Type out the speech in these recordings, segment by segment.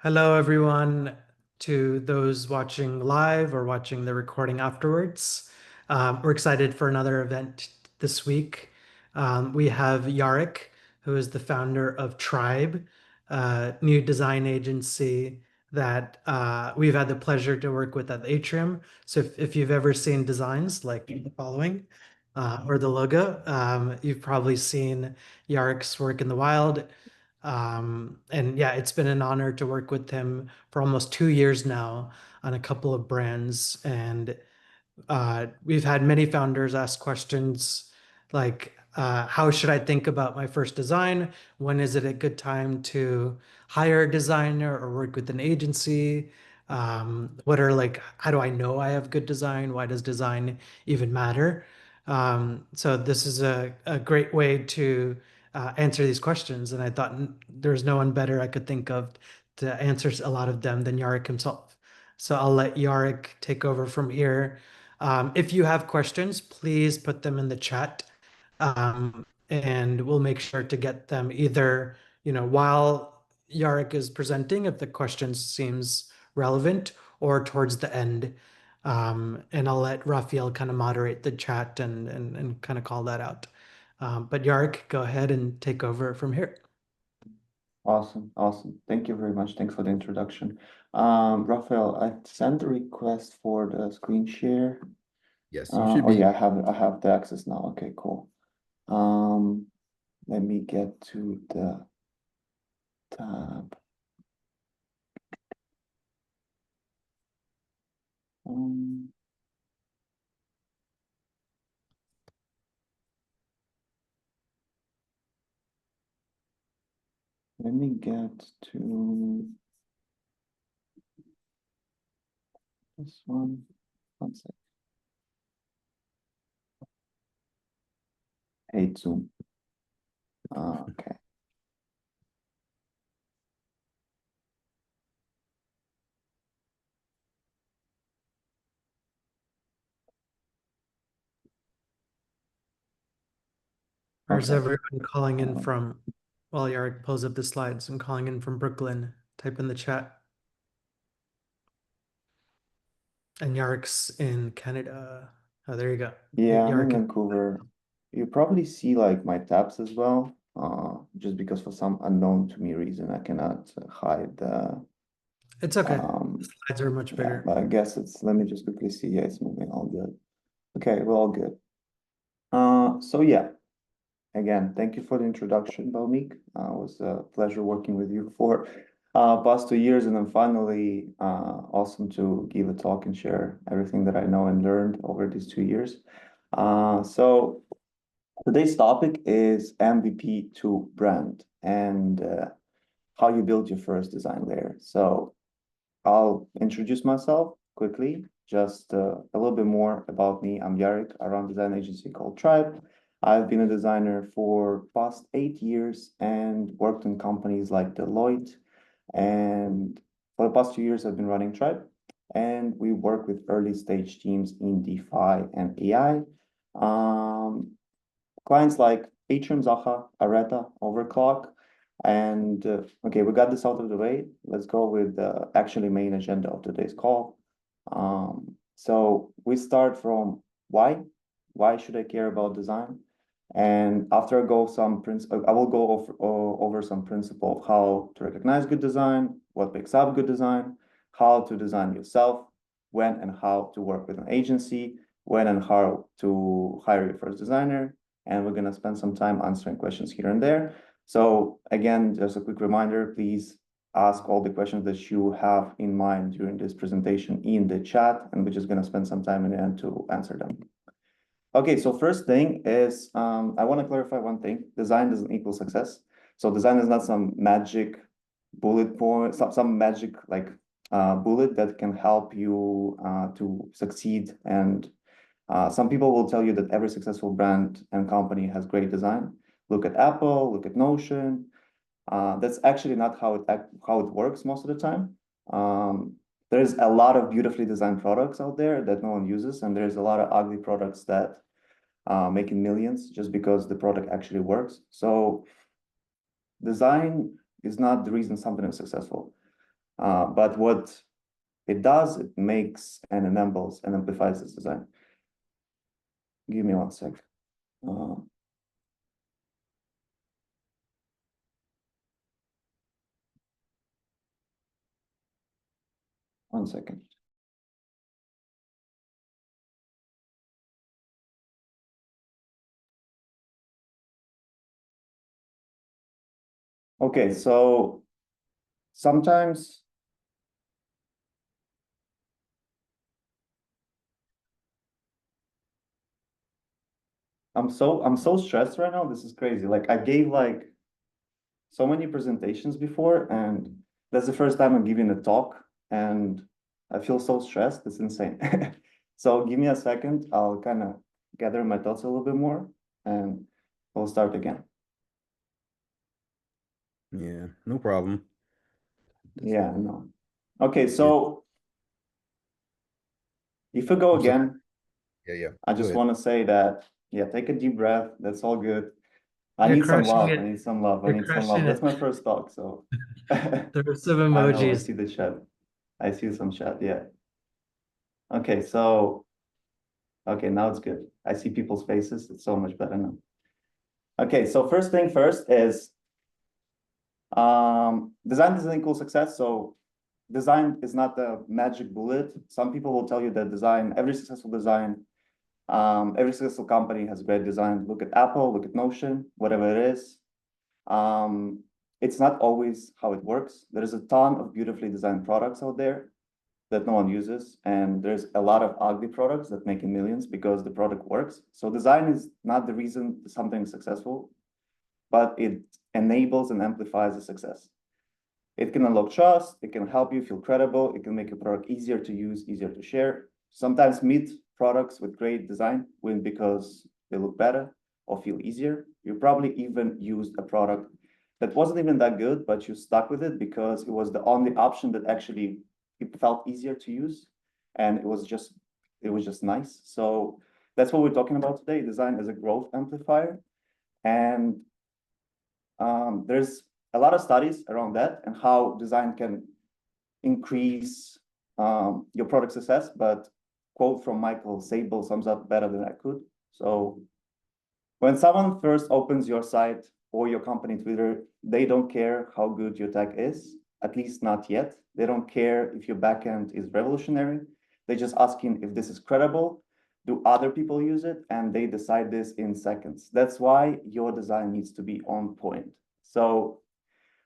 Hello, everyone, to those watching live or watching the recording afterwards. We're excited for another event this week. We have Yarrick, who is the founder of Tribe, a new design agency that we've had the pleasure to work with at Atrium. So if you've ever seen designs like the following or the logo, you've probably seen Yarrick's work in the wild. And yeah, it's been an honor to work with him for almost 2 years now on a couple of brands. And we've had many founders ask questions like, how should I think about my first design? When is it a good time to hire a designer or work with an agency? What are like, how do I know I have good design? Why does design even matter? So this is a great way to answer these questions. And I thought there's no one better I could think of to answer a lot of them than Yarrick himself. So I'll let Yarrick take over from here. If you have questions, please put them in the chat, and we'll make sure to get them either, while Yarrick is presenting, if the question seems relevant, or towards the end. And I'll let Raphael kind of moderate the chat and kind of call that out. But Yarrick, go ahead and take over from here. Awesome, awesome. Thank you very much. Thanks for the introduction. Raphael, I sent a request for the screen share. Yes, you should be. Yeah, I have the access now. Okay, cool. Let me get to the tab. Um, Let me get to this one. One sec. Hey, Zoom. Okay. Where's Okay. everyone calling in from? While Yarrick pulls up the slides, I'm calling in from Brooklyn. Type in the chat. And Yarrick's in Canada. Oh, there you go. Yeah, I'm in Yarrick. Vancouver. You probably see like my tabs as well. Just because for some unknown to me reason, I cannot hide the It's okay. The um slides are much yeah, bigger. but I guess let me just quickly see. Yeah, it's moving all good. Okay, we're all good. So yeah, again, thank you for the introduction, Baumik. It was a pleasure working with you for past 2 years, and then finally, awesome to give a talk and share everything that I know and learned over these 2 years. So today's topic is MVP to brand and how you build your first design layer. So I'll introduce myself quickly, just a little bit more about me. I'm Yarrick. I run a design agency called Tribe. I've been a designer for past 8 years and worked in companies like Deloitte. And for the past 2 years, I've been running Tribe. And we work with early stage teams in DeFi and AI. Clients like Atrium, Zaha, Areta, Overclock. And okay, we got this out of the way. Let's go with the actually main agenda of today's call. So we start from why. Why should I care about design? And after I will go over some principle of how to recognize good design, what makes up good design, how to design yourself, when and how to work with an agency, when and how to hire your first designer, and we're going to spend some time answering questions here and there. So again, just a quick reminder, please ask all the questions that you have in mind during this presentation in the chat, and we're just going to spend some time in the end to answer them. Okay, so first thing is, I want to clarify one thing. Design doesn't equal success. So design is not some magic bullet point, some magic like bullet that can help you to succeed. And some people will tell you that every successful brand and company has great design. Look at Apple, look at Notion. That's actually not how it works most of the time. There's a lot of beautifully designed products out there that no one uses, and there's a lot of ugly products that making millions just because the product actually works. So design is not the reason something is successful. But what it does, it makes and enables and amplifies this design. Give me 1 sec. One second. Okay, so sometimes I'm so stressed right now. This is crazy. Like I gave like so many presentations before, and that's the first time I'm giving a talk, and I feel so stressed. It's insane. So give me a second. I'll kind of gather my thoughts a little bit more, and we'll start again. Yeah, no problem. Yeah, no. Okay, so if we go I'm sorry. again, Yeah. I Go just ahead. want to say that, yeah, take a deep breath. That's all good. I You're need some crushing love. it. I need some love. I You're need some crushing love. That's it. my first talk, so There's some I know. I emojis. see the chat. I see some chat. Yeah. Okay, so okay, now it's good. I see people's faces. It's so much better now. Okay, so first thing first is design doesn't equal success. So design is not the magic bullet. Some people will tell you that design, every successful design, every successful company has great design. Look at Apple, look at Notion, whatever it is. It's not always how it works. There's a ton of beautifully designed products out there that no one uses, and there's a lot of ugly products that make millions because the product works. So design is not the reason something is successful, but it enables and amplifies the success. It can unlock trust, it can help you feel credible, it can make your product easier to use, easier to share. Sometimes meet products with great design win because they look better or feel easier. You probably even used a product that wasn't even that good, but you stuck with it because it was the only option that actually it felt easier to use, and it was just nice. So that's what we're talking about today. Design as a growth amplifier, and there's a lot of studies around that and how design can increase your product success. But quote from Michael Sable sums up better than I could. So when someone first opens your site or your company Twitter, they don't care how good your tech is, at least not yet. They don't care if your backend is revolutionary. They're just asking if this is credible. Do other people use it? And they decide this in seconds. That's why your design needs to be on point. So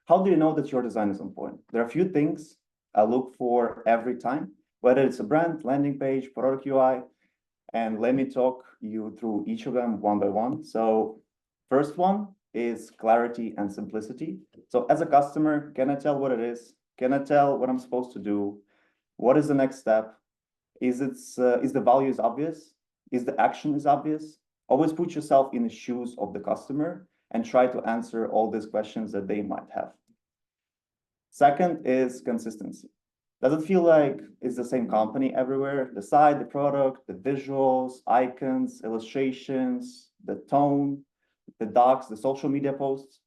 how do you know that your design is on point? There are a few things I look for every time, whether it's a brand, landing page, product UI, and let me talk you through each of them one by one. So first one is clarity and simplicity. So as a customer, can I tell what it is? Can I tell what I'm supposed to do? What is the next step? Is the value is obvious? Is the action is obvious? Always put yourself in the shoes of the customer and try to answer all these questions that they might have. Second is consistency. Does it feel like it's the same company everywhere? The site, the product, the visuals, icons, illustrations, the tone, the docs, the social media posts.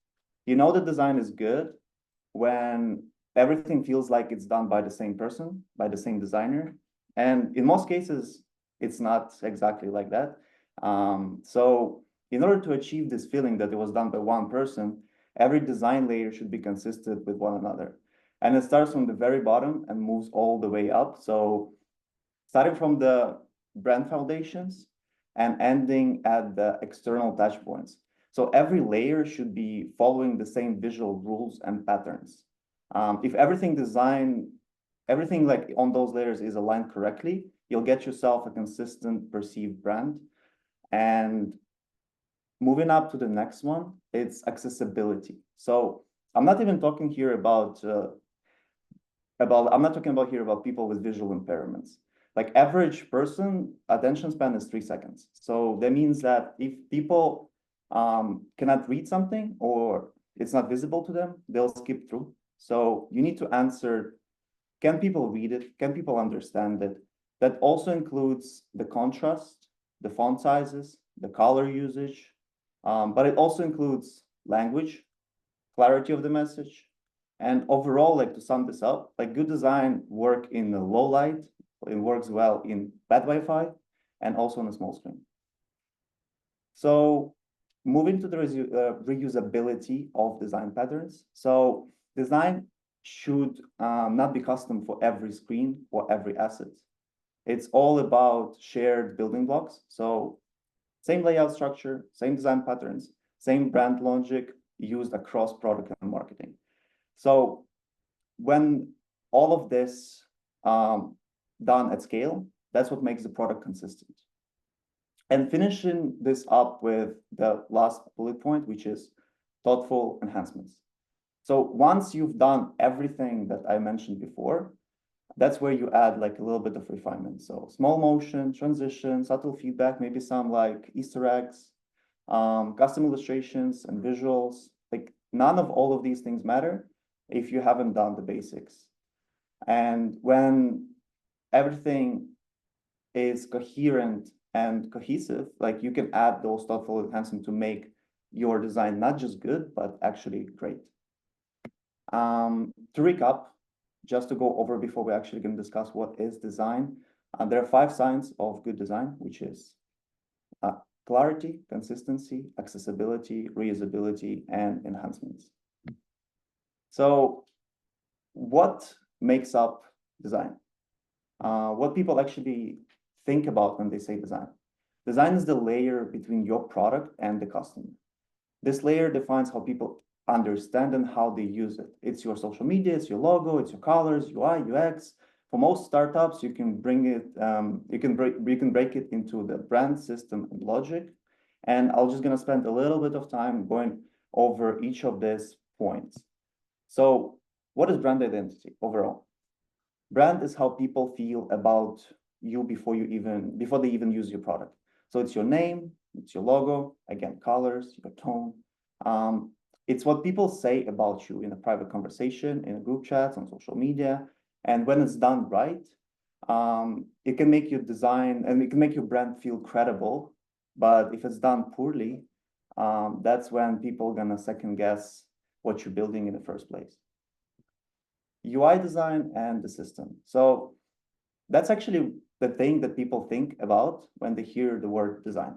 You know the design is good when everything feels like it's done by the same person, by the same designer. And in most cases, it's not exactly like that. So in order to achieve this feeling that it was done by one person, every design layer should be consistent with one another. And it starts from the very bottom and moves all the way up. So starting from the brand foundations and ending at the external touch points. So every layer should be following the same visual rules and patterns. If everything like on those layers is aligned correctly, you'll get yourself a consistent perceived brand. And moving up to the next one, it's accessibility. So I'm not even talking here about I'm not talking about here about people with visual impairments. Like average person, attention span is 3 seconds. So that means that if people cannot read something or it's not visible to them, they'll skip through. So you need to answer, can people read it? Can people understand it? That also includes the contrast, the font sizes, the color usage, but it also includes language, clarity of the message, And overall, like to sum this up, like good design work in the low light, it works well in bad Wi-Fi, and also on a small screen. So moving to the reusability of design patterns. So design should not be custom for every screen or every asset. It's all about shared building blocks. So same layout structure, same design patterns, same brand logic used across product and marketing. So when all of this done at scale, that's what makes the product consistent. And finishing this up with the last bullet point, which is thoughtful enhancements. So once you've done everything that I mentioned before, that's where you add like a little bit of refinement. So small motion, transition, subtle feedback, maybe some like Easter eggs, custom illustrations and visuals. Like none of all of these things matter if you haven't done the basics. And when everything is coherent and cohesive, like you can add those thoughtful enhancements to make your design not just good, but actually great. To recap, just to go over before we actually can discuss what is design, there are 5 signs of good design, which is clarity, consistency, accessibility, reusability, and enhancements. So what makes up design? What people actually think about when they say design. Design is the layer between your product and the customer. This layer defines how people understand and how they use it. It's your social media, it's your logo, it's your colors, UI, UX. For most startups, you can bring it, you can break it into the brand, system, and logic. And I'm just gonna spend a little bit of time going over each of these points. So what is brand identity overall? Brand is how people feel about you before they even use your product. So it's your name, it's your logo, again, colors, your tone. It's what people say about you in a private conversation, in a group chat, on social media. And when it's done right, it can make your design and it can make your brand feel credible. But if it's done poorly, that's when people are gonna second guess what you're building in the first place. UI design and the system. So that's actually the thing that people think about when they hear the word design,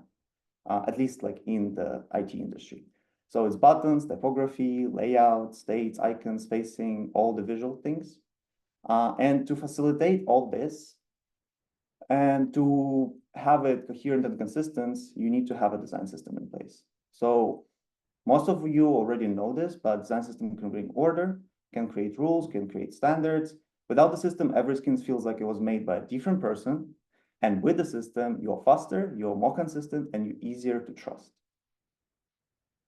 at least like in the IT industry. So it's buttons, typography, layout, states, icons, spacing, all the visual things. And to facilitate all this and to have it coherent and consistent, you need to have a design system in place. So most of you already know this, but design system can bring order, can create rules, can create standards. Without the system, every skin feels like it was made by a different person. And with the system, you're faster, you're more consistent, and you're easier to trust.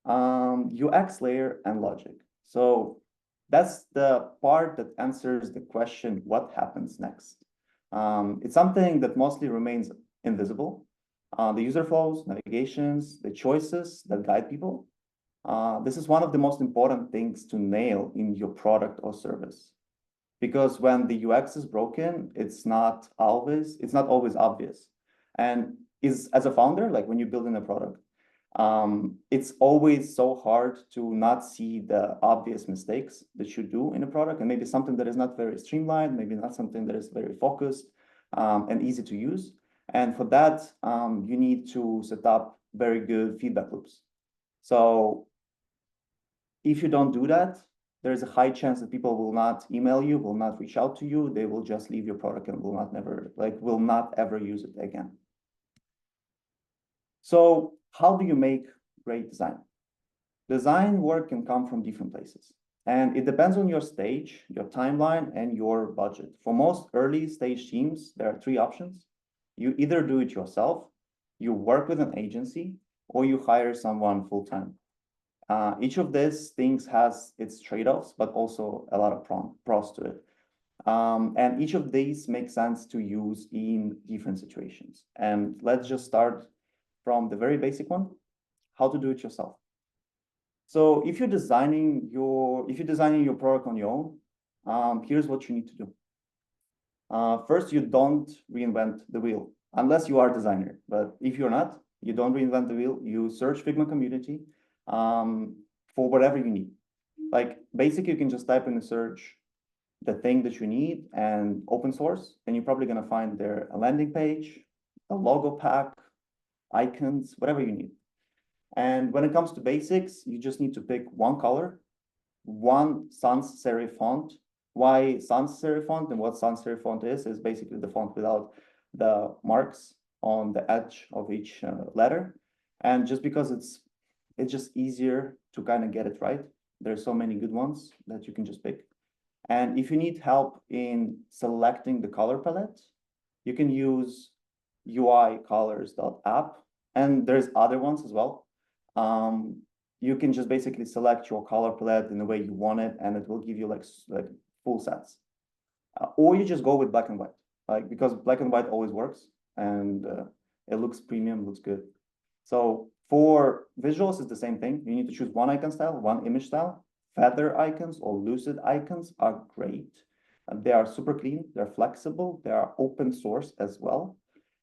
UX layer and logic. So that's the part that answers the question, what happens next? It's something that mostly remains invisible. The user flows, navigations, the choices that guide people. This is one of the most important things to nail in your product or service. Because when the UX is broken, it's not always obvious. And as a founder, like when you're building a product, it's always so hard to not see the obvious mistakes that you do in a product, and maybe something that is not very streamlined, maybe not something that is very focused and easy to use. And for that, you need to set up very good feedback loops. So if you don't do that, there's a high chance that people will not email you, will not reach out to you. They will just leave your product and will not ever use it again. So how do you make great design? Design work can come from different places, and it depends on your stage, your timeline, and your budget. For most early stage teams, there are 3 options. You either do it yourself, you work with an agency, or you hire someone full-time. Each of these things has its trade-offs, but also a lot of pros to it. And each of these makes sense to use in different situations. And let's just start from the very basic one, how to do it yourself. So if you're designing your product on your own, here's what you need to do. First, you don't reinvent the wheel, unless you are a designer. But if you're not, you don't reinvent the wheel. You search Figma community for whatever you need. Like basically you can just type in the search the thing that you need and open source, and you're probably gonna find there a landing page, a logo pack, icons, whatever you need. And when it comes to basics, you just need to pick one color, one sans serif font. Why sans serif font and what sans serif font is basically the font without the marks on the edge of each letter. And just because it's just easier to kind of get it right. There's so many good ones that you can just pick. And if you need help in selecting the color palette, you can use uicolors.app, and there's other ones as well. You can just basically select your color palette in the way you want it, and it will give you like full sets. Or you just go with black and white, like because black and white always works, and it looks premium, looks good. So for visuals, it's the same thing. You need to choose one icon style, one image style. Feather icons or lucid icons are great. And they are super clean, they're flexible, they are open source as well.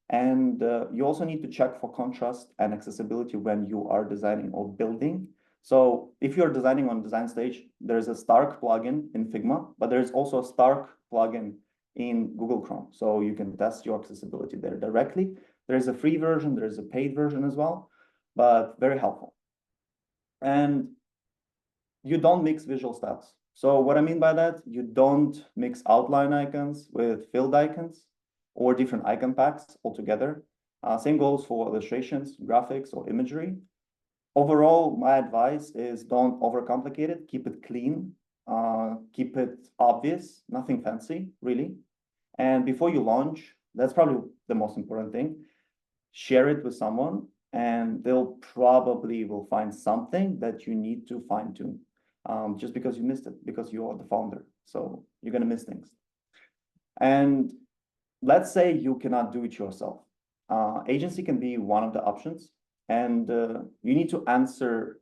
And you also need to check for contrast and accessibility when you are designing or building. So if you're designing on design stage, there's a Stark plugin in Figma, but there's also a Stark plugin in Google Chrome. So you can test your accessibility there directly. There's a free version, there's a paid version as well, but very helpful. And you don't mix visual styles. So what I mean by that, you don't mix outline icons with filled icons or different icon packs altogether. Same goes for illustrations, graphics, or imagery. Overall, my advice is don't overcomplicate it. Keep it clean. Keep it obvious. Nothing fancy, really. And before you launch, that's probably the most important thing. Share it with someone, and they'll probably will find something that you need to fine tune. Just because you missed it, because you are the founder. So you're gonna miss things. And let's say you cannot do it yourself. Agency can be one of the options, and you need to answer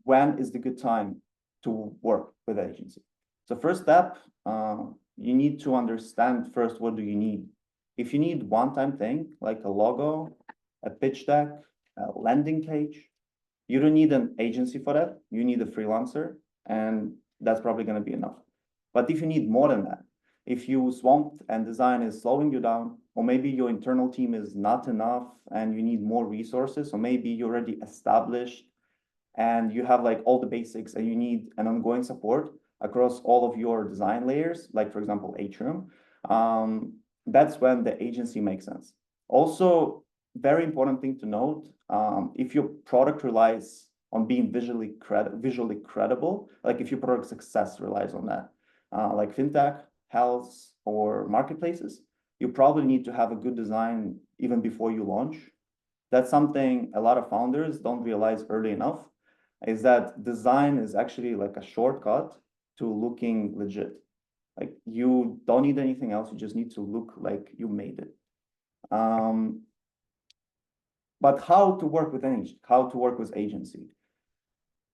when is the good time to work with the agency. So first step, you need to understand first what do you need. If you need one-time thing like a logo, a pitch deck, a landing page, you don't need an agency for that. You need a freelancer, and that's probably going to be enough. But if you need more than that, if you swamped and design is slowing you down, or maybe your internal team is not enough and you need more resources, or maybe you're already established and you have like all the basics and you need an ongoing support across all of your design layers, like for example, Atrium, that's when the agency makes sense. Also, very important thing to note, if your product relies on being visually credible, like if your product success relies on that, like fintech, health, or marketplaces, you probably need to have a good design even before you launch. That's something a lot of founders don't realize early enough, is that design is actually like a shortcut to looking legit. Like you don't need anything else, you just need to look like you made it. But how to work with agency?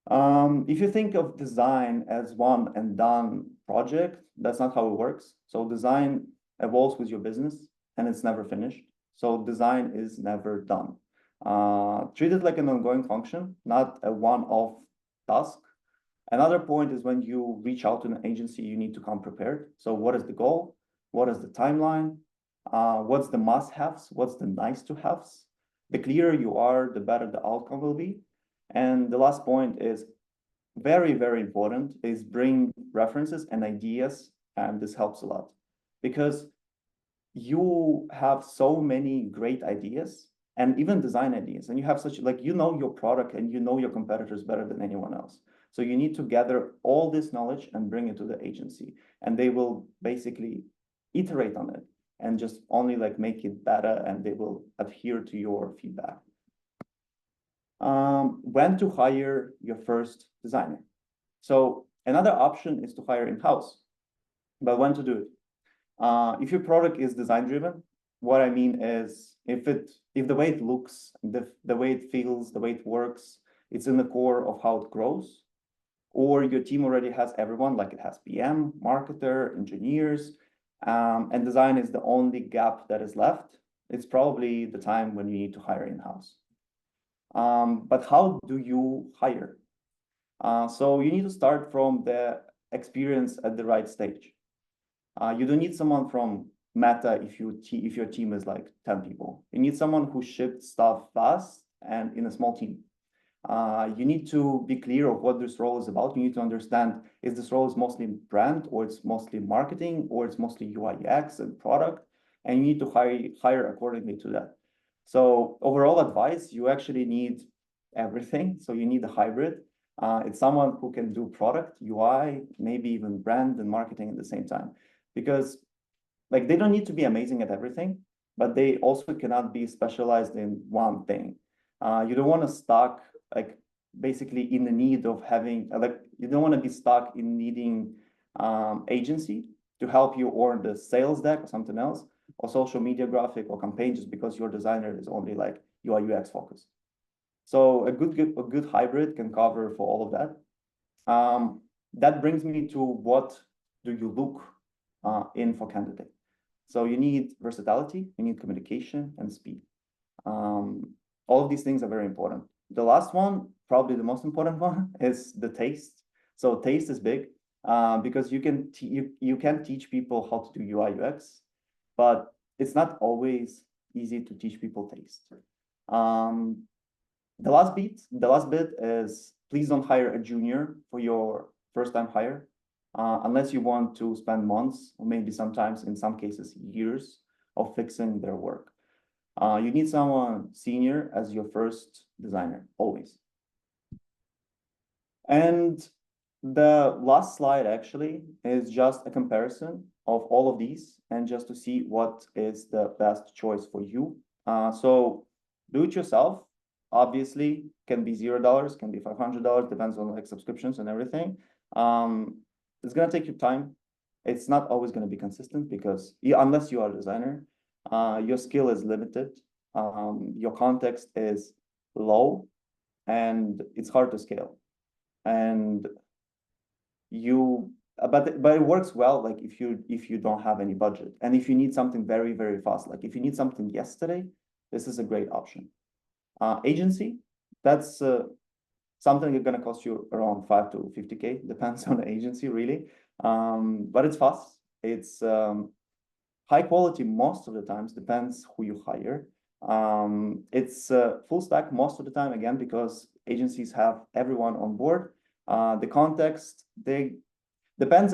If you think of design as one and done project, that's not how it works. So design evolves with your business and it's never finished. So design is never done. Treat it like an ongoing function, not a one-off task. Another point is when you reach out to an agency, you need to come prepared. So what is the goal? What is the timeline? What's the must-haves? What's the nice-to-haves? The clearer you are, the better the outcome will be. And the last point is very, very important, is bring references and ideas, and this helps a lot. Because you have so many great ideas, and even design ideas, and you have such, like, you know your product and you know your competitors better than anyone else. So you need to gather all this knowledge and bring it to the agency, and they will basically iterate on it and just only like make it better, and they will adhere to your feedback. When to hire your first designer. So another option is to hire in-house, but when to do it? If your product is design driven, what I mean is if the way it looks, the way it feels, the way it works, it's in the core of how it grows, or your team already has everyone, like it has PM, marketer, engineers, and design is the only gap that is left, it's probably the time when you need to hire in-house. But how do you hire? So you need to start from the experience at the right stage. You don't need someone from Meta if your team is like 10 people. You need someone who shipped stuff fast and in a small team. You need to be clear of what this role is about. You need to understand, is this role is mostly brand, or it's mostly marketing, or it's mostly UI UX and product, and you need to hire accordingly to that. So overall advice, you actually need everything. So you need a hybrid. It's someone who can do product, UI, maybe even brand and marketing at the same time, because like they don't need to be amazing at everything, but they also cannot be specialized in one thing. You don't want to stuck like basically in the need of having like you don't want to be stuck in needing agency to help you or the sales deck or something else or social media graphic or campaign just because your designer is only like UI UX focused. So a good hybrid can cover for all of that. That brings me to what do you look in for candidate. So you need versatility, you need communication and speed. All of these things are very important. The last one, probably the most important one, is the taste. So taste is big because you can teach people how to do UI UX, but it's not always easy to teach people taste. The last bit is please don't hire a junior for your first time hire, unless you want to spend months or maybe sometimes in some cases years of fixing their work. You need someone senior as your first designer, always. And the last slide actually is just a comparison of all of these and just to see what is the best choice for you. So do it yourself, obviously can be $0, can be $500, depends on like subscriptions and everything. It's gonna take you time. It's not always gonna be consistent because unless you are a designer, your skill is limited, your context is low, and it's hard to scale. And but it works well like if you don't have any budget and if you need something very, very fast, like if you need something yesterday, this is a great option. Agency, that's something that's going to cost you around 5 to 50K, depends on the agency really. But it's fast, it's high quality most of the times, depends who you hire. It's full stack most of the time, again, because agencies have everyone on board. The context, depends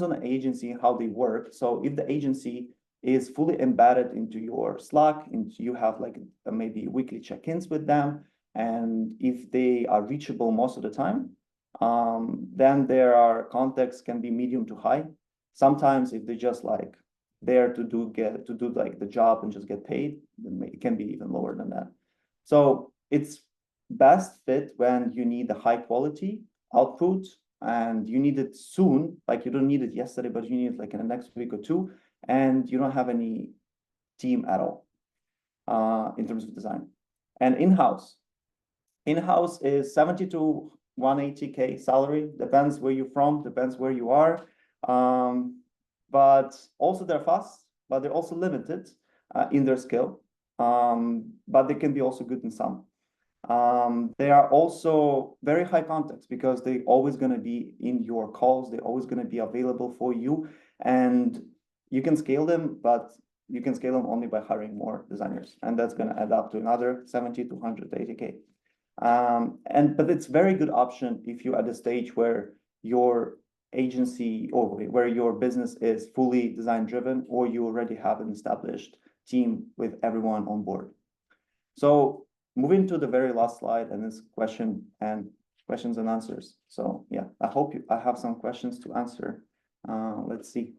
on the agency, how they work. So if the agency is fully embedded into your Slack, and you have like maybe weekly check-ins with them, and if they are reachable most of the time, then their context can be medium to high. Sometimes if they just like there to do like the job and just get paid, then it can be even lower than that. So it's best fit when you need a high quality output and you need it soon, like you don't need it yesterday, but you need it like in the next week or two, and you don't have any team at all in terms of design. And in-house is 70 to 180K salary, depends where you're from, depends where you are. But also they're fast, but they're also limited in their skill. But they can be also good in some. They are also very high context because they're always going to be in your calls. They're always going to be available for you, and you can scale them, but you can scale them only by hiring more designers, and that's going to add up to another 70 to 180K. But it's very good option if you're at a stage where your agency or where your business is fully design driven, or you already have an established team with everyone on board. So moving to the very last slide, and this questions and answers. So yeah, I have some questions to answer. Let's see.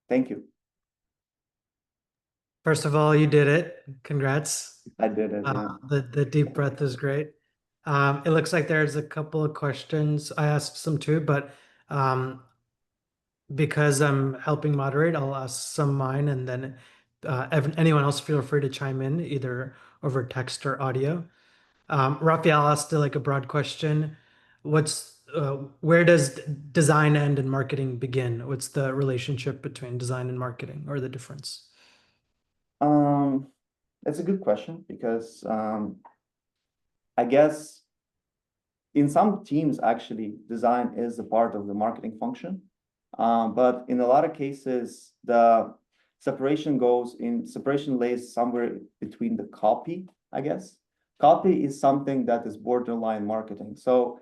Thank you. First of all, you did it. Congrats. I did it. Yeah. The deep breath is great. It looks like there's a couple of questions. I asked some too, but because I'm helping moderate, I'll ask some mine, and then anyone else feel free to chime in either over text or audio. Raphael asked like a broad question. Where does design end and marketing begin? What's the relationship between design and marketing, or the difference? That's a good question because I guess in some teams, actually, design is a part of the marketing function. But in a lot of cases, the separation lays somewhere between the copy, I guess. Copy is something that is borderline marketing. So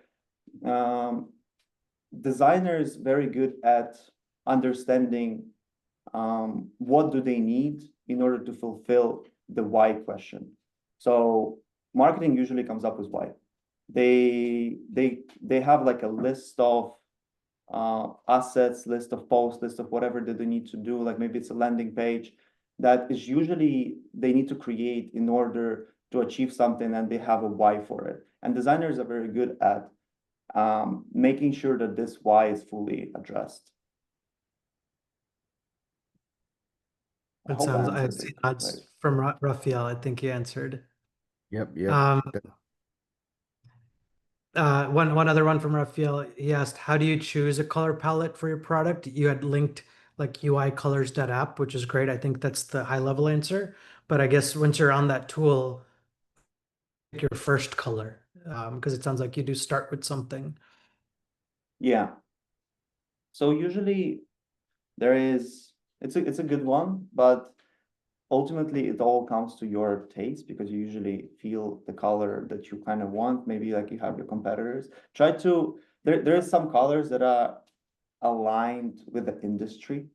designers very good at understanding what do they need in order to fulfill the why question. So marketing usually comes up with why. They have like a list of assets, list of posts, list of whatever that they need to do. Like maybe it's a landing page that is usually they need to create in order to achieve something, and they have a why for it. And designers are very good at making sure that this why is fully addressed. I It hope I sounds, I answered see it nods right. from Raphael. I think he answered. Yep. Um, That- one other one from Raphael. He asked, how do you choose a color palette for your product? You had linked like UIcolors.app, which is great. I think that's the high level answer. But I guess once you're on that tool, pick your first color, because it sounds like you do start with something. Yeah. So usually it's a good one, but ultimately it all comes to your taste, because you usually feel the color that you kind of want. Maybe like you have your competitors. There is some colors that are aligned with the industry.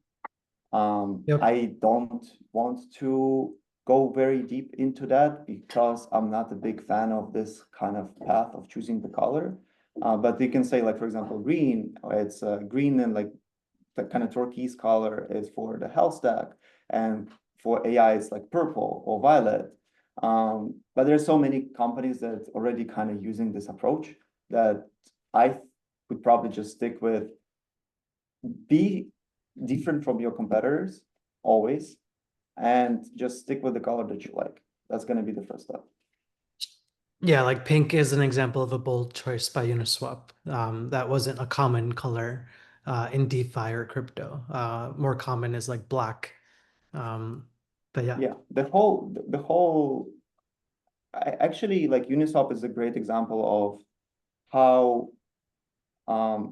Yep. I don't want to go very deep into that because I'm not a big fan of this kind of path of choosing the color. But you can say, like, for example, green, it's green, and like the kind of turquoise color is for the health stack, and for AI, it's like purple or violet. But there's so many companies that already kind of using this approach that I would probably just stick with be different from your competitors always, and just stick with the color that you like. That's going to be the first step. Yeah, like pink is an example of a bold choice by Uniswap. That wasn't a common color in DeFi or crypto. More common is like black. But yeah. Yeah, I actually like Uniswap is a great example of how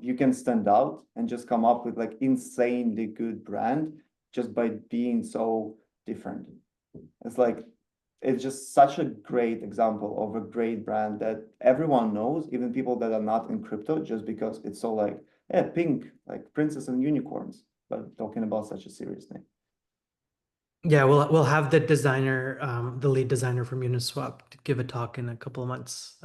you can stand out and just come up with like insanely good brand just by being so different. It's like it's just such a great example of a great brand that everyone knows, even people that are not in crypto, just because it's so like, yeah, pink, like princess and unicorns, but talking about such a serious thing. Yeah, we'll have the designer, the lead designer from Uniswap to give a talk in a couple of months.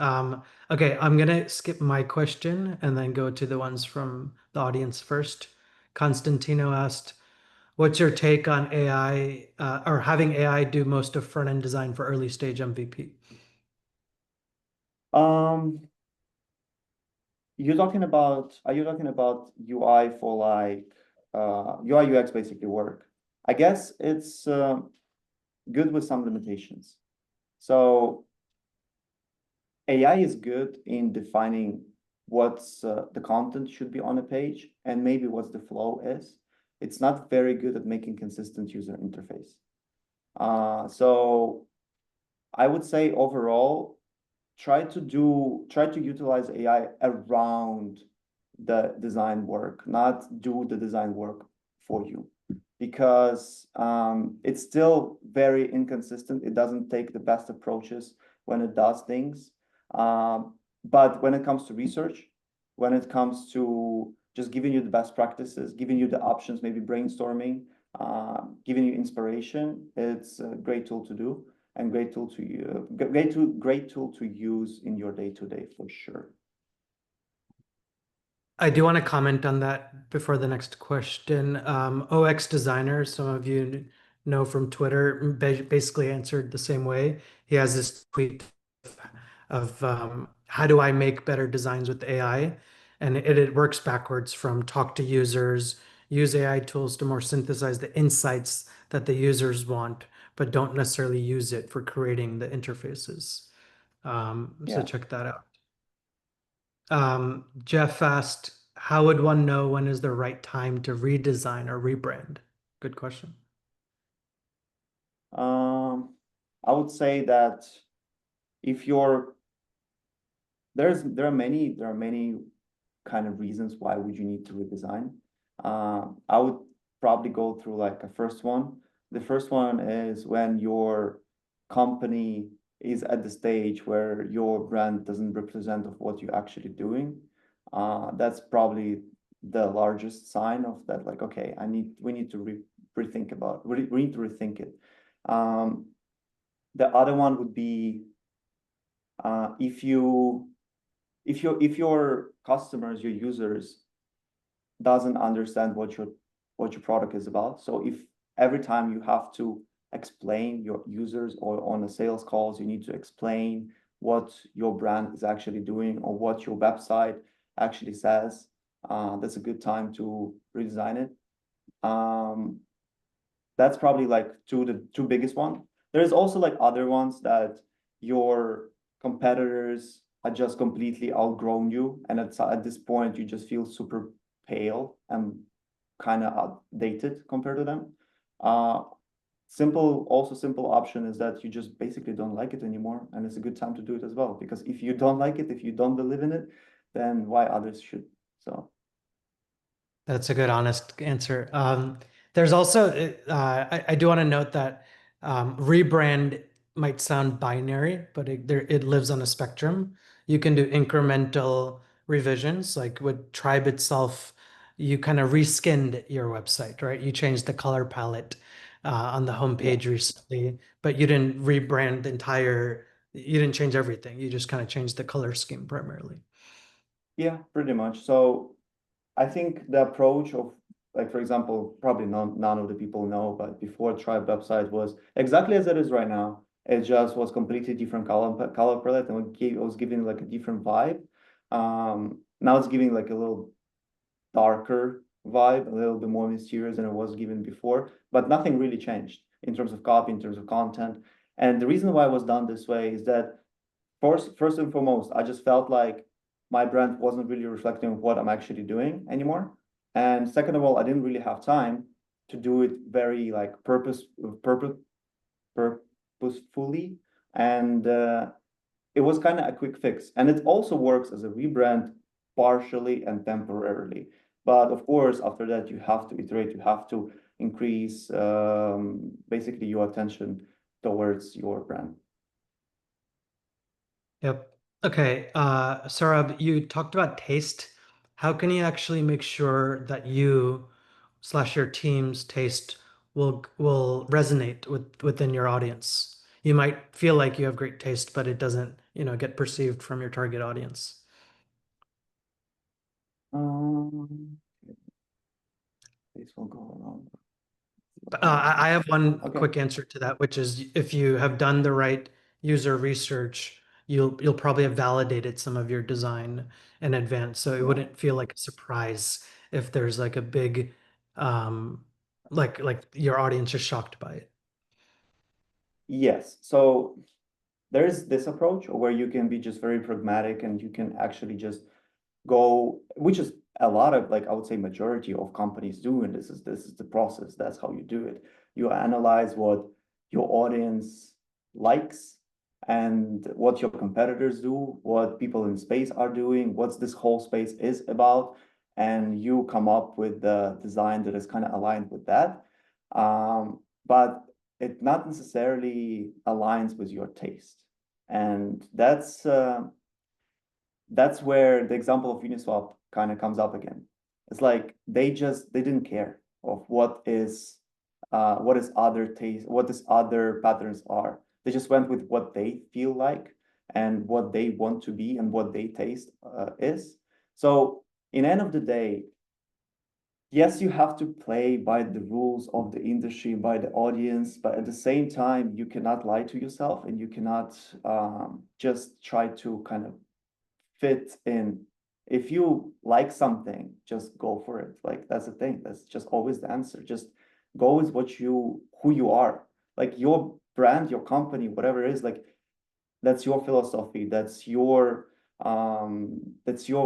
Okay, I'm gonna skip my question and then go to the ones from the audience first. Constantino asked, what's your take on AI or having AI do most of front-end design for early stage MVP? Um, are you talking about UI for like UI UX basically work? I guess it's good with some limitations. So AI is good in defining what's the content should be on a page and maybe what the flow is. It's not very good at making consistent user interface. So I would say overall, try to utilize AI around the design work, not do the design work for you, because it's still very inconsistent. It doesn't take the best approaches when it does things. But when it comes to research, when it comes to just giving you the best practices, giving you the options, maybe brainstorming, giving you inspiration, it's a great tool to do and great tool to use in your day-to-day for sure. I do want to comment on that before the next question. OX Designer, some of you know from Twitter, basically answered the same way. He has this tweet of how do I make better designs with AI? And it works backwards from talk to users, use AI tools to more synthesize the insights that the users want, but don't necessarily use it for creating the interfaces. So Yeah. check that out. Jeff asked, how would one know when is the right time to redesign or rebrand? Good question. I would say that if you're there are many kind of reasons why would you need to redesign. I would probably go through like a first one. The first one is when your company is at the stage where your brand doesn't represent of what you're actually doing. That's probably the largest sign of that, like, okay, we need to rethink about, we need to rethink it. The other one would be if your customers, your users doesn't understand what your product is about. So if every time you have to explain your users or on the sales calls, you need to explain what your brand is actually doing or what your website actually says, that's a good time to redesign it. That's probably like the two biggest one. There's also like other ones that your competitors are just completely outgrown you, and at this point you just feel super pale and kind of outdated compared to them. Simple option is that you just basically don't like it anymore, and it's a good time to do it as well. Because if you don't like it, if you don't believe in it, then why others should? So That's a good, honest answer. There's also, I do want to note that rebrand might sound binary, but it lives on a spectrum. You can do incremental revisions, like with Tribe itself, you kind of reskinned your website, right? You changed the color palette on the yeah. homepage recently, but you didn't rebrand you didn't change everything. You just kind of changed the color scheme primarily. Yeah, pretty much. So I think the approach of, like, for example, probably none of the people know, but before Tribe website was exactly as it is right now. It just was completely different color palette, and it was giving like a different vibe. Now it's giving like a little darker vibe, a little bit more mysterious than it was given before, but nothing really changed in terms of copy, in terms of content. And the reason why it was done this way is that first and foremost, I just felt like my brand wasn't really reflecting what I'm actually doing anymore. And second of all, I didn't really have time to do it very like purposefully. And it was kind of a quick fix. And it also works as a rebrand partially and temporarily. But of course, after that, you have to iterate, you have to increase basically your attention towards your brand. Yep. Okay. Saurabh, you talked about taste. How can you actually make sure that you slash your team's taste will resonate within your audience? You might feel like you have great taste, but it doesn't, get perceived from your target audience. This will go along. I have one Okay. quick answer to that, which is if you have done the right user research, you'll probably have validated some of your design in advance, so it Yeah. wouldn't feel like a surprise if there's like a big, um, like your audience is shocked by it. Yes. So there's this approach where you can be just very pragmatic and you can actually just go, which is a lot of, like, I would say majority of companies do, and this is the process. That's how you do it. You analyze what your audience likes and what your competitors do, what people in space are doing, what this whole space is about, and you come up with the design that is kind of aligned with that. But it not necessarily aligns with your taste. And that's where the example of Uniswap kind of comes up again. It's like they didn't care of what is other taste, what this other patterns are. They just went with what they feel like and what they want to be and what they taste is. So in end of the day, yes, you have to play by the rules of the industry, by the audience, but at the same time, you cannot lie to yourself and you cannot just try to kind of fit in. If you like something, just go for it. Like that's the thing. That's just always the answer. Just go with who you are. Like your brand, your company, whatever it is, like that's your philosophy, that's your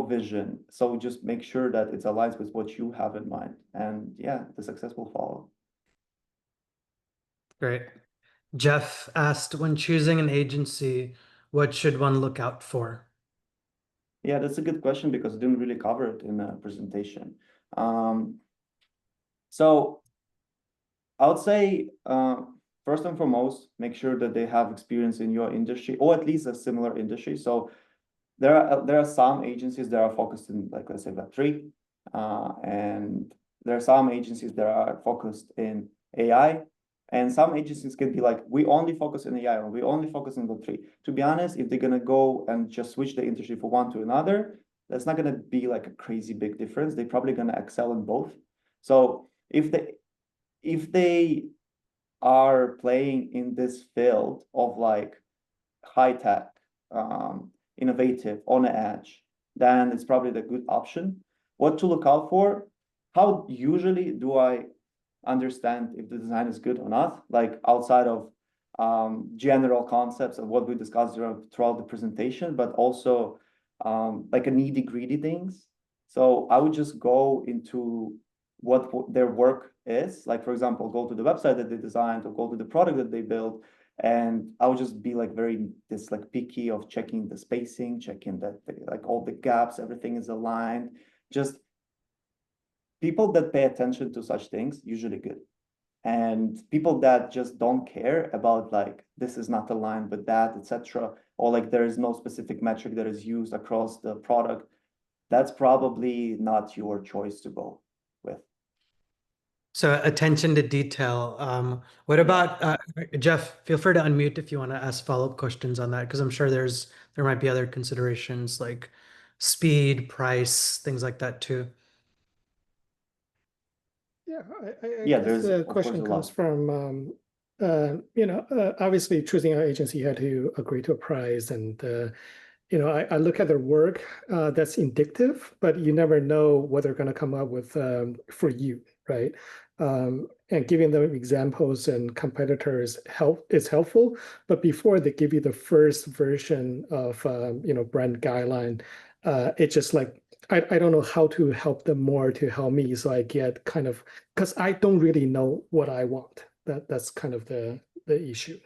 vision. So just make sure that it aligns with what you have in mind. And yeah, the success will follow. Great. Jeff asked, when choosing an agency, what should one look out for? Yeah, that's a good question because I didn't really cover it in the presentation. So I would say, first and foremost, make sure that they have experience in your industry or at least a similar industry. So there are some agencies that are focused in, like, let's say Web3, and there are some agencies that are focused in AI, and some agencies can be like, we only focus in AI or we only focus in Web3. To be honest, if they're gonna go and just switch the industry from one to another, that's not gonna be like a crazy big difference. They're probably gonna excel in both. So if they are playing in this field of like high tech, innovative, on the edge, then it's probably the good option. What to look out for? How usually do I understand if the design is good or not? Like outside of general concepts of what we discussed throughout the presentation, but also like a nitty-gritty things. So I would just go into what their work is. Like, for example, go to the website that they designed or go to the product that they built. And I would just be like very picky of checking the spacing, checking that like all the gaps, everything is aligned. Just people that pay attention to such things, usually good. And people that just don't care about like this is not aligned with that, etc., or like there is no specific metric that is used across the product, that's probably not your choice to go with. So attention to detail. What about Jeff? Feel free to unmute if you want to ask follow-up questions on that, because I'm sure there might be other considerations like speed, price, things like that too. Yeah, I Yeah, guess there's the of course a question comes lot. from, obviously choosing an agency, you had to agree to a price. And, I look at their work, that's indicative, but you never know what they're going to come up with for you, right? And giving them examples and competitors is helpful. But before they give you the first version of, brand guideline, it's just like, I don't know how to help them more to help me. So I get kind of, because I don't really know what I want. That's kind of the issue.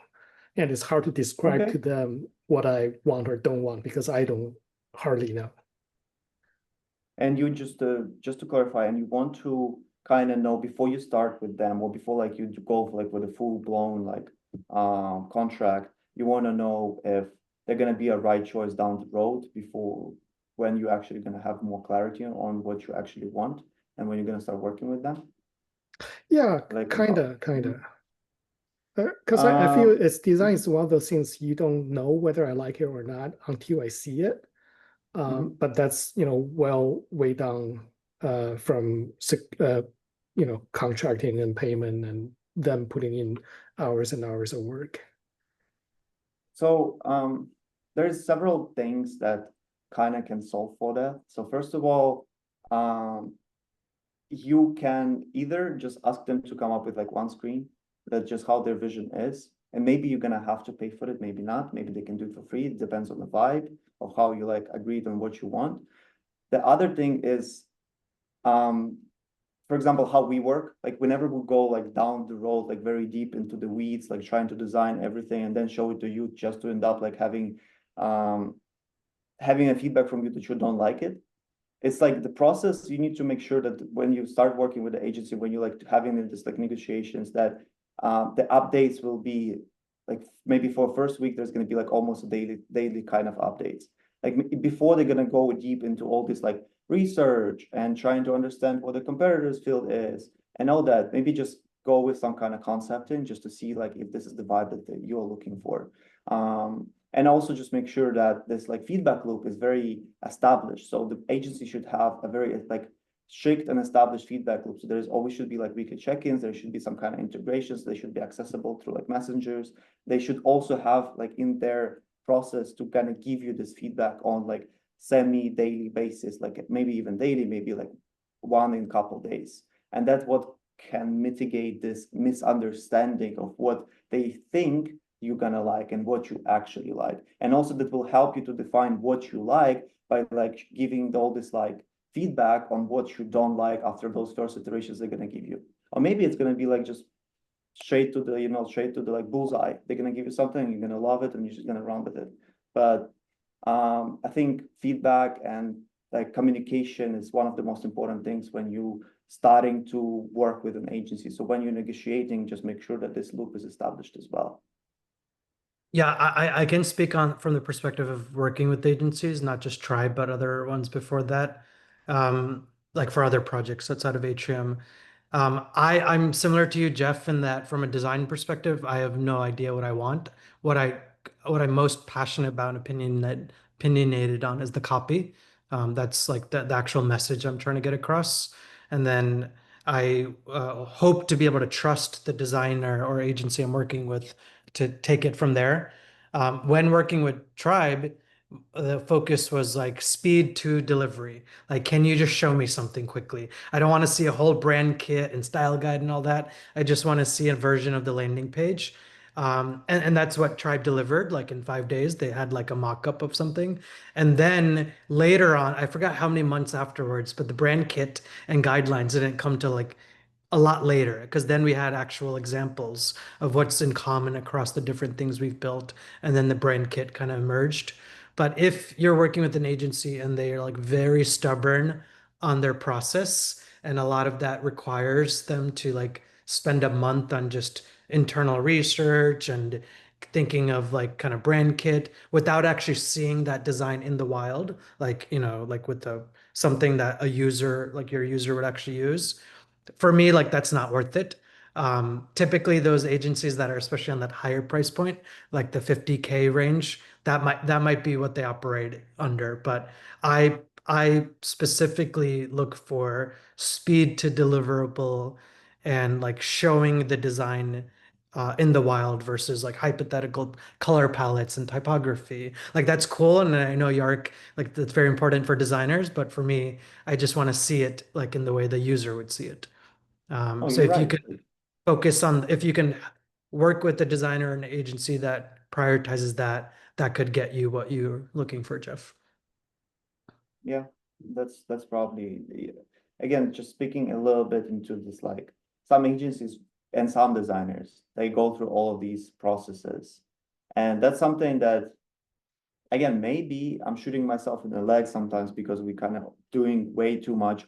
And it's hard to describe Okay. to them what I want or don't want because I don't hardly know. And you just to clarify, and you want to kind of know before you start with them or before like you go like with a full blown like contract, you want to know if they're going to be a right choice down the road before when you're actually going to have more clarity on what you actually want and when you're going to start working with them. Yeah, Like kind of. Because I feel um, it's design is one of those things you don't know whether I like it or not until I see it. But that's, well way down from, contracting and payment and them putting in hours and hours of work. So there's several things that kind of can solve for that. So first of all, you can either just ask them to come up with like one screen that's just how their vision is. And maybe you're gonna have to pay for it, maybe not. Maybe they can do it for free. It depends on the vibe of how you like agreed on what you want. The other thing is, for example, how we work, like whenever we go like down the road, like very deep into the weeds, like trying to design everything and then show it to you just to end up like having a feedback from you that you don't like it. It's like the process, you need to make sure that when you start working with the agency, when you like having this like negotiations, that the updates will be like maybe for first week, there's going to be like almost a daily kind of updates. Like before they're going to go deep into all this like research and trying to understand what the competitors field is and all that, maybe just go with some kind of concepting just to see like if this is the vibe that you're looking for. And also just make sure that this like feedback loop is very established. So the agency should have a very like strict and established feedback loop. So there's always should be like weekly check-ins. There should be some kind of integrations. They should be accessible through like messengers. They should also have like in their process to kind of give you this feedback on like semi-daily basis, like maybe even daily, maybe like one in a couple days. And that's what can mitigate this misunderstanding of what they think you're gonna like and what you actually like. And also that will help you to define what you like by like giving all this like feedback on what you don't like after those first iterations they're gonna give you. Or maybe it's gonna be like just straight to the like bullseye. They're gonna give you something, you're gonna love it, and you're just gonna run with it. But I think feedback and like communication is one of the most important things when you starting to work with an agency. So when you're negotiating, just make sure that this loop is established as well. Yeah, I can speak on from the perspective of working with agencies, not just Tribe, but other ones before that, like for other projects outside of Atrium. I'm similar to you, Jeff, in that from a design perspective, I have no idea what I want. What I what I'm most passionate about and opinionated on is the copy. That's like the actual message I'm trying to get across. And then I hope to be able to trust the designer or agency I'm working with to take it from there. When working with Tribe, the focus was like speed to delivery. Like, can you just show me something quickly? I don't want to see a whole brand kit and style guide and all that. I just want to see a version of the landing page. And that's what Tribe delivered. Like in 5 days, they had like a mock-up of something. And then later on, I forgot how many months afterwards, but the brand kit and guidelines didn't come to like a lot later because then we had actual examples of what's in common across the different things we've built, and then the brand kit kind of emerged. But if you're working with an agency and they are like very stubborn on their process, and a lot of that requires them to like spend a month on just internal research and thinking of like kind of brand kit without actually seeing that design in the wild, like, like with the something that a user, like your user would actually use, for me, like that's not worth it. Typically those agencies that are especially on that higher price point, like the 50K range, that might be what they operate under. But I specifically look for speed to deliverable and like showing the design in the wild versus like hypothetical color palettes and typography. Like that's cool, and I know Yark, like that's very important for designers, but for me, I just want to see it like in the way the user would see it. Oh, So you're if you right. could focus on, if you can work with a designer and agency that prioritizes that, that could get you what you're looking for, Jeff. Yeah, that's probably again, just speaking a little bit into this, like some agencies and some designers, they go through all of these processes. And that's something that, again, maybe I'm shooting myself in the leg sometimes because we kind of doing way too much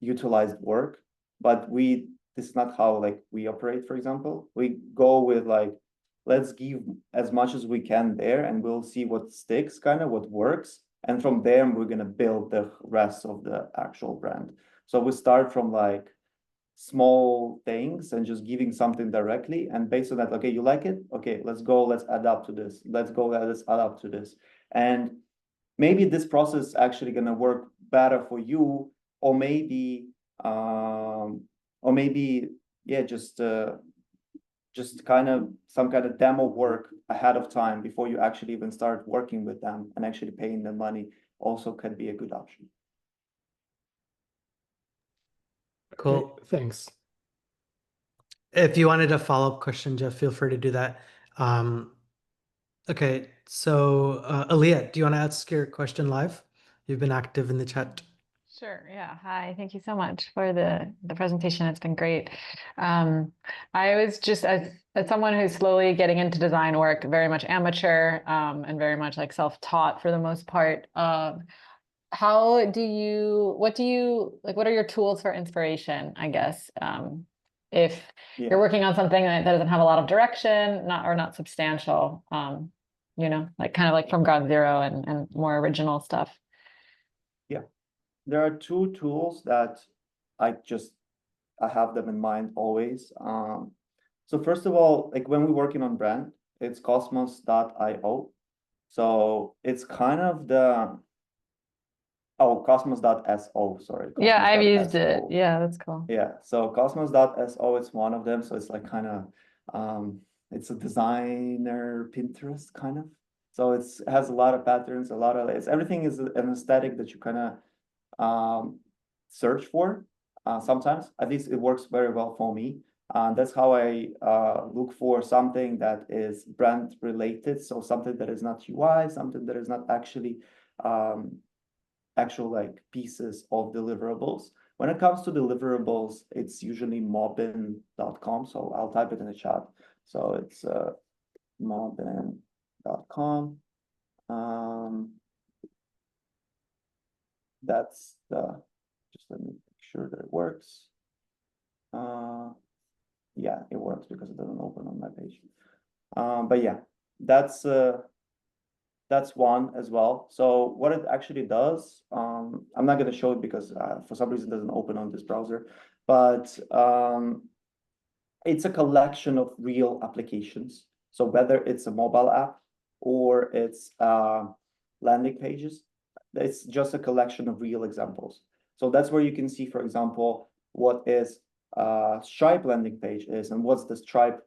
unutilized work. But this is not how like we operate, for example. We go with like, let's give as much as we can there and we'll see what sticks, kind of what works. And from there, we're gonna build the rest of the actual brand. So we start from like small things and just giving something directly. And based on that, okay, you like it? Okay, let's go, let's adapt to this. Let's go, let's adapt to this. And maybe this process actually gonna work better for you, or maybe, yeah, just kind of some kind of demo work ahead of time before you actually even start working with them and actually paying them money also could be a good option. Cool. Okay, thanks. If you wanted a follow-up question, Jeff, feel free to do that. Okay, so Aaliyah, do you want to ask your question live? You've been active in the chat. Sure. Yeah. Hi. Thank you so much for the presentation. It's been great. I was just as someone who's slowly getting into design work, very much amateur, and very much like self-taught for the most part. What do you like? What are your tools for inspiration, I guess? If Yeah. you're working on something that doesn't have a lot of direction, not substantial, like kind of like from ground zero and more original stuff. There are two tools that I have them in mind always. So first of all, like when we're working on brand, it's cosmos.io. So it's kind of cosmos.so, sorry. Yeah, I've used it. Cosmos.so. Yeah, that's cool. Yeah, so cosmos.so is one of them. So it's like kind of, it's a designer Pinterest kind of. So it has a lot of patterns, everything is an aesthetic that you kind of search for. Sometimes, at least it works very well for me. That's how I look for something that is brand related. So something that is not UI, something that is not actually actual like pieces of deliverables. When it comes to deliverables, it's usually mobbin.com. So I'll type it in the chat. So it's mobbin.com. Um, that's the, just let me make sure that it works. Yeah, it works because it doesn't open on my page. But yeah, that's one as well. So what it actually does, I'm not going to show it because for some reason it doesn't open on this browser, but it's a collection of real applications. So whether it's a mobile app or it's landing pages, it's just a collection of real examples. So that's where you can see, for example, what is Stripe landing page is and what's the Stripe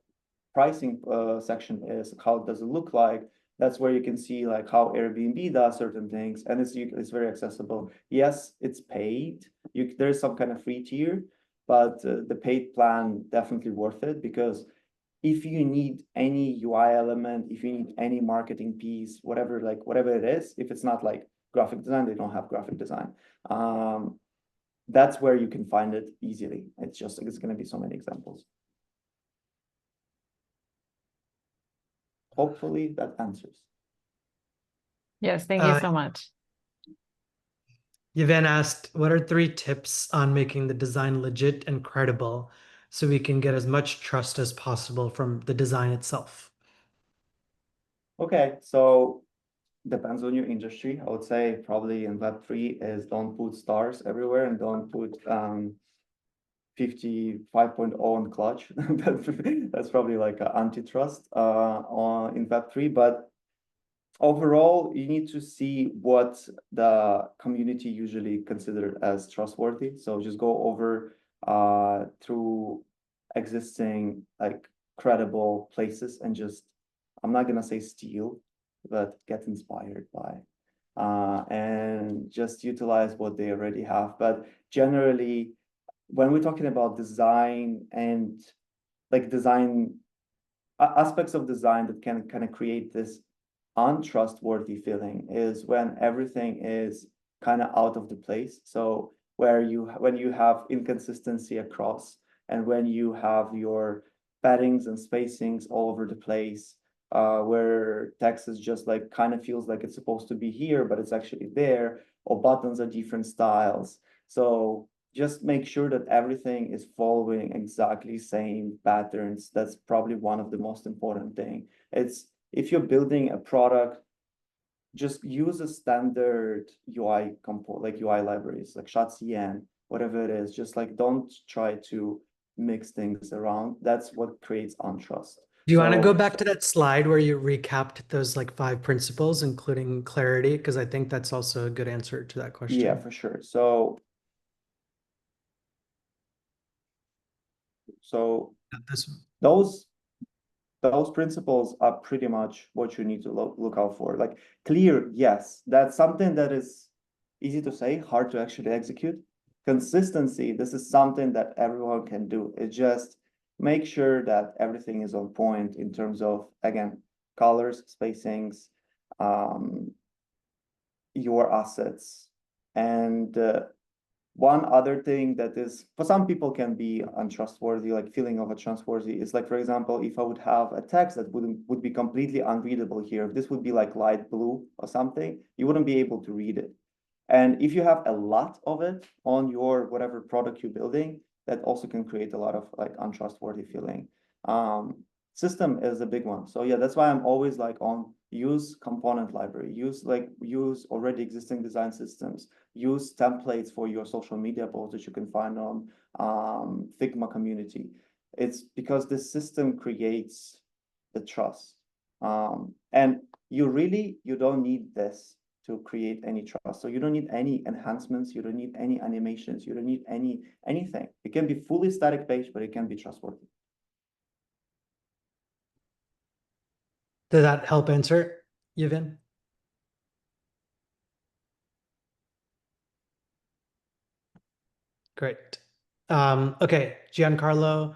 pricing section is, how does it look like. That's where you can see like how Airbnb does certain things, and it's very accessible. Yes, it's paid. There's some kind of free tier, but the paid plan definitely worth it, because if you need any UI element, if you need any marketing piece, whatever it is, if it's not like graphic design, they don't have graphic design. That's where you can find it easily. It's going to be so many examples. Hopefully that answers. Yes, thank you Uh, so much. Yvonne asked, what are 3 tips on making the design legit and credible so we can get as much trust as possible from the design itself? Okay, so depends on your industry. I would say probably in Web3 is don't put stars everywhere and don't put 55.0 on clutch. That's probably like antitrust in Web3. But overall, you need to see what the community usually consider as trustworthy. So just go over through existing like credible places and just, I'm not gonna say steal, but get inspired by and just utilize what they already have. But generally, when we're talking about design and like design aspects of design that can kind of create this untrustworthy feeling is when everything is kind of out of the place. So when you have inconsistency across, and when you have your paddings and spacings all over the place, where text is just like kind of feels like it's supposed to be here, but it's actually there, or buttons are different styles. So just make sure that everything is following exactly same patterns. That's probably one of the most important thing. It's if you're building a product, just use a standard UI like UI libraries, like ShotCN, whatever it is. Just like don't try to mix things around. That's what creates untrust. Do you want to go So back to that slide where you recapped those like 5 principles, including clarity? Because I think that's also a good answer to that question. yeah, for sure. So This those principles are pretty much what you need to look out for. Like clear, yes, that's something that is easy to say, hard to actually execute. Consistency, this is something that everyone can do. It just make sure that everything is on point in terms of, again, colors, spacings, your assets. And one other thing that is, for some people can be untrustworthy, like feeling of untrustworthy, is like, for example, if I would have a text that would be completely unreadable here, if this would be like light blue or something, you wouldn't be able to read it. And if you have a lot of it on your whatever product you're building, that also can create a lot of like untrustworthy feeling. System is a big one. So yeah, that's why I'm always like on use component library, use already existing design systems, use templates for your social media posts that you can find on Figma community. It's because this system creates the trust. And you don't need this to create any trust. So you don't need any enhancements, you don't need any animations, you don't need anything. It can be fully static page, but it can be trustworthy. Did that help answer, Yvonne? Great. Okay, Giancarlo,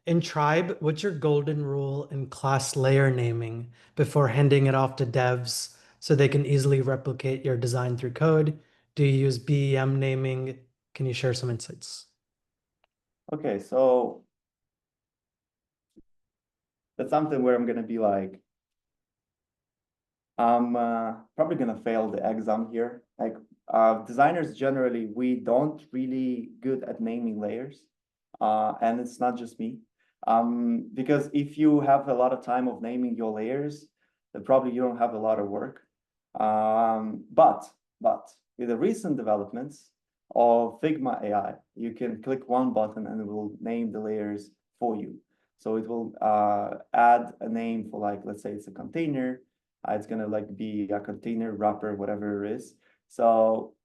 in Tribe, what's your golden rule in class layer naming before handing it off to devs so they can easily replicate your design through code? Do you use BEM naming? Can you share some insights? Okay, so that's something where I'm gonna be like, I'm probably gonna fail the exam here. Like designers generally, we don't really good at naming layers. And it's not just me. Because if you have a lot of time of naming your layers, then probably you don't have a lot of work. But with the recent developments of Figma AI, you can click one button and it will name the layers for you. So it will add a name for, like, let's say it's a container. It's gonna like be a container wrapper, whatever it is. So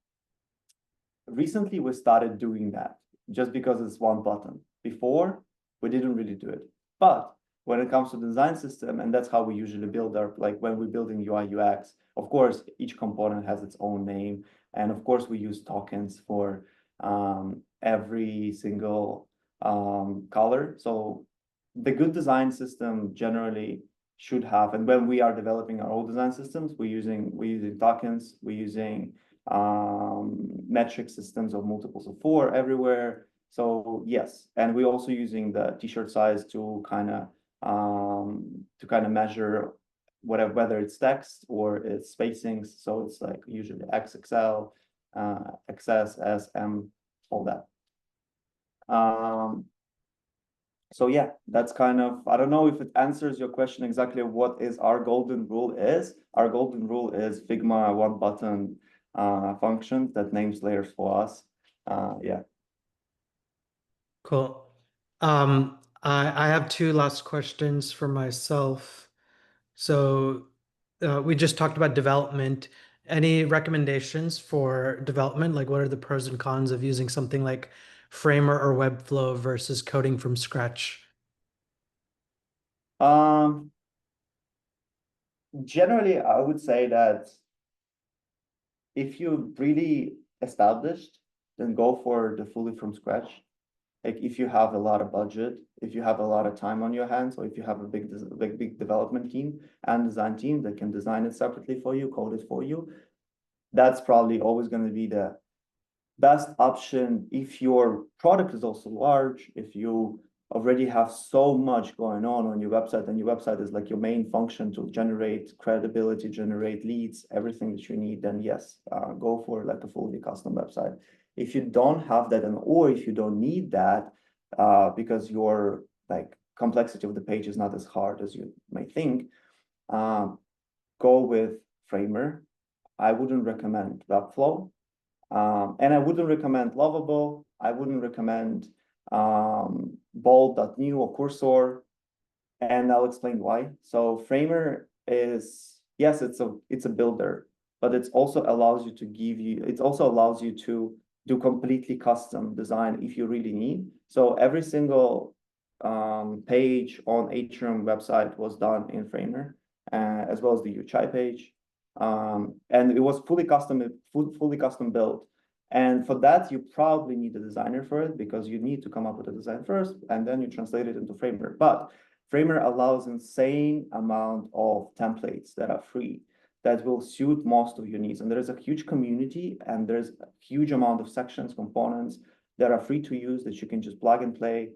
recently we started doing that just because it's one button. Before, we didn't really do it. But when it comes to design system, and that's how we usually build our, like when we're building UI UX, of course, each component has its own name. And of course, we use tokens for every single color. So the good design system generally should have, and when we are developing our own design systems, we're using tokens, we're using metric systems of multiples of 4 everywhere. So yes, and we're also using the t-shirt size to kind of measure whatever, whether it's text or it's spacings. So it's like usually XXL, XS, S, M, all that. So yeah, that's kind of, I don't know if it answers your question exactly what is our golden rule is. Our golden rule is Figma one button function that names layers for us. Yeah. Cool. I have two last questions for myself. So we just talked about development. Any recommendations for development? Like, what are the pros and cons of using something like Framer or Webflow versus coding from scratch? Generally, I would say that if you really established, then go for the fully from scratch. Like if you have a lot of budget, if you have a lot of time on your hands, or if you have a big development team and design team that can design it separately for you, code it for you, that's probably always going to be the best option. If your product is also large, if you already have so much going on your website, and your website is like your main function to generate credibility, generate leads, everything that you need, then yes, go for like a fully custom website. If you don't have that, and or if you don't need that, because your like complexity of the page is not as hard as you may think, go with Framer. I wouldn't recommend Webflow. And I wouldn't recommend Lovable. I wouldn't recommend Bold.new or Cursor. And I'll explain why. So Framer is, yes, it's a builder, but it also allows you to do completely custom design if you really need. So every single page on Atrium website was done in Framer, as well as the UChai page. And it was fully custom built. And for that, you probably need a designer for it, because you need to come up with a design first, and then you translate it into Framer. But Framer allows insane amount of templates that are free, that will suit most of your needs. And there is a huge community, and there's a huge amount of sections, components that are free to use, that you can just plug and play.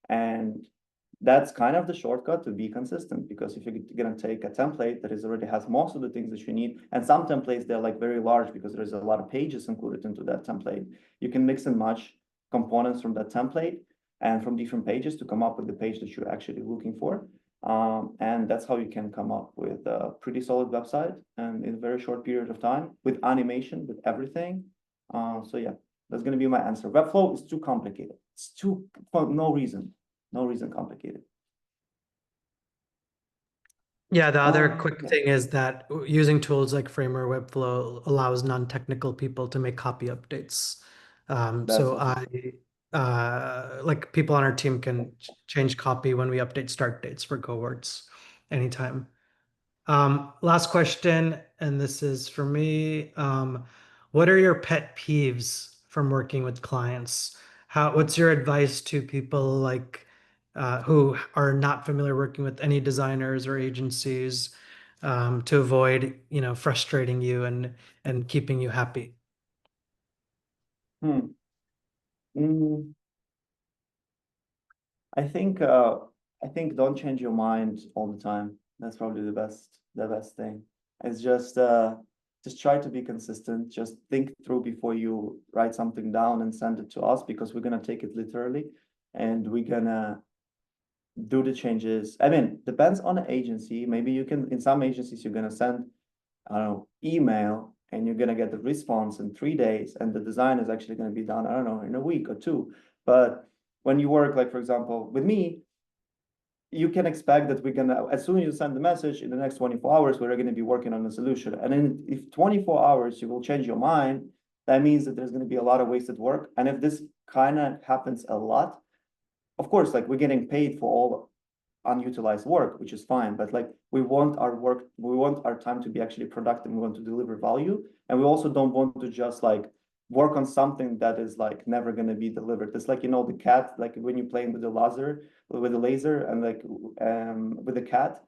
And that's kind of the shortcut to be consistent, because if you're gonna take a template that already has most of the things that you need, and some templates, they're like very large because there's a lot of pages included into that template, you can mix and match components from that template and from different pages to come up with the page that you're actually looking for. And that's how you can come up with a pretty solid website, and in a very short period of time, with animation, with everything. So yeah, that's gonna be my answer. Webflow is too complicated. It's too, for no reason complicated. Yeah, the other quick Yeah. thing is that using tools like Framer or Webflow allows non-technical people to make copy updates. So like people on our team can change copy when we update start dates for cohorts anytime. Last question, and this is for me. What are your pet peeves from working with clients? What's your advice to people like who are not familiar working with any designers or agencies to avoid, frustrating you and keeping you happy? Hmm. I think don't change your mind all the time. That's probably the best thing. It's just try to be consistent. Just think through before you write something down and send it to us, because we're gonna take it literally and we're gonna do the changes. I mean, depends on the agency. Maybe you can, in some agencies, you're gonna send, I don't know, email and you're gonna get the response in 3 days and the design is actually gonna be done, I don't know, in a week or two. But when you work, like, for example, with me, you can expect that we're gonna, as soon as you send the message, in the next 24 hours, we're gonna be working on the solution. And then if 24 hours you will change your mind, that means that there's gonna be a lot of wasted work. And if this kind of happens a lot, of course, like, we're getting paid for all unutilized work, which is fine, but like, we want our time to be actually productive. We want to deliver value, and we also don't want to just like work on something that is like never going to be delivered. It's like, the cat, like when you're playing with the laser and like with the cat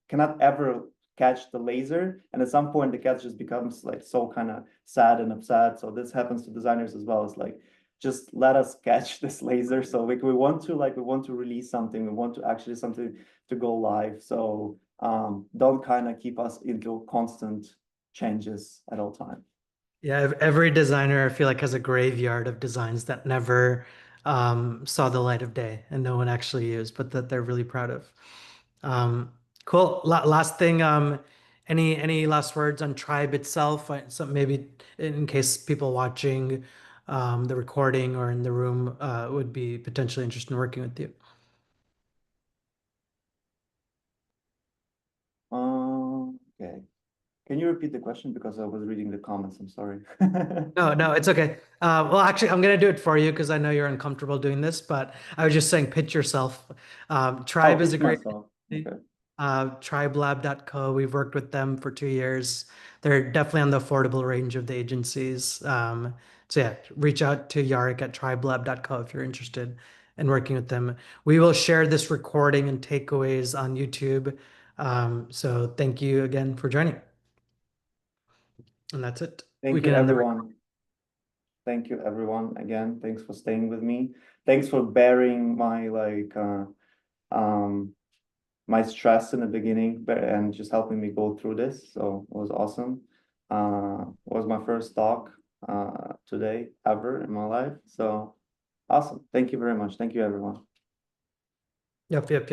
cannot ever catch the laser, and at some point the cat just becomes like so kind of sad and upset. So this happens to designers as well. It's like, just let us catch this laser. So we want to release something, we want to actually something to go live. So don't kind of keep us into constant changes at all time. Yeah, every designer I feel like has a graveyard of designs that never saw the light of day and no one actually used, but that they're really proud of. Cool. Last thing, any last words on Tribe itself? So maybe in case people watching the recording or in the room would be potentially interested in working with you. Okay. Can you repeat the question, because I was reading the comments? I'm sorry. No, it's okay. Well, actually, I'm gonna do it for you because I know you're uncomfortable doing this, but I was just saying, pitch yourself. Tribe is a pitch great myself. company. Okay. Tribelab.co. We've worked with them for 2 years. They're definitely on the affordable range of the agencies. So yeah, reach out to Yarrick at tribelab.co if you're interested in working with them. We will share this recording and takeaways on YouTube. So thank you again for joining. And that's it. Thank you, everyone. Thank you, everyone. Again, thanks for staying with me. Thanks for bearing my my stress in the beginning, and just helping me go through this. So it was awesome. It was my first talk today ever in my life. So awesome. Thank you very much. Thank you, everyone. Yep.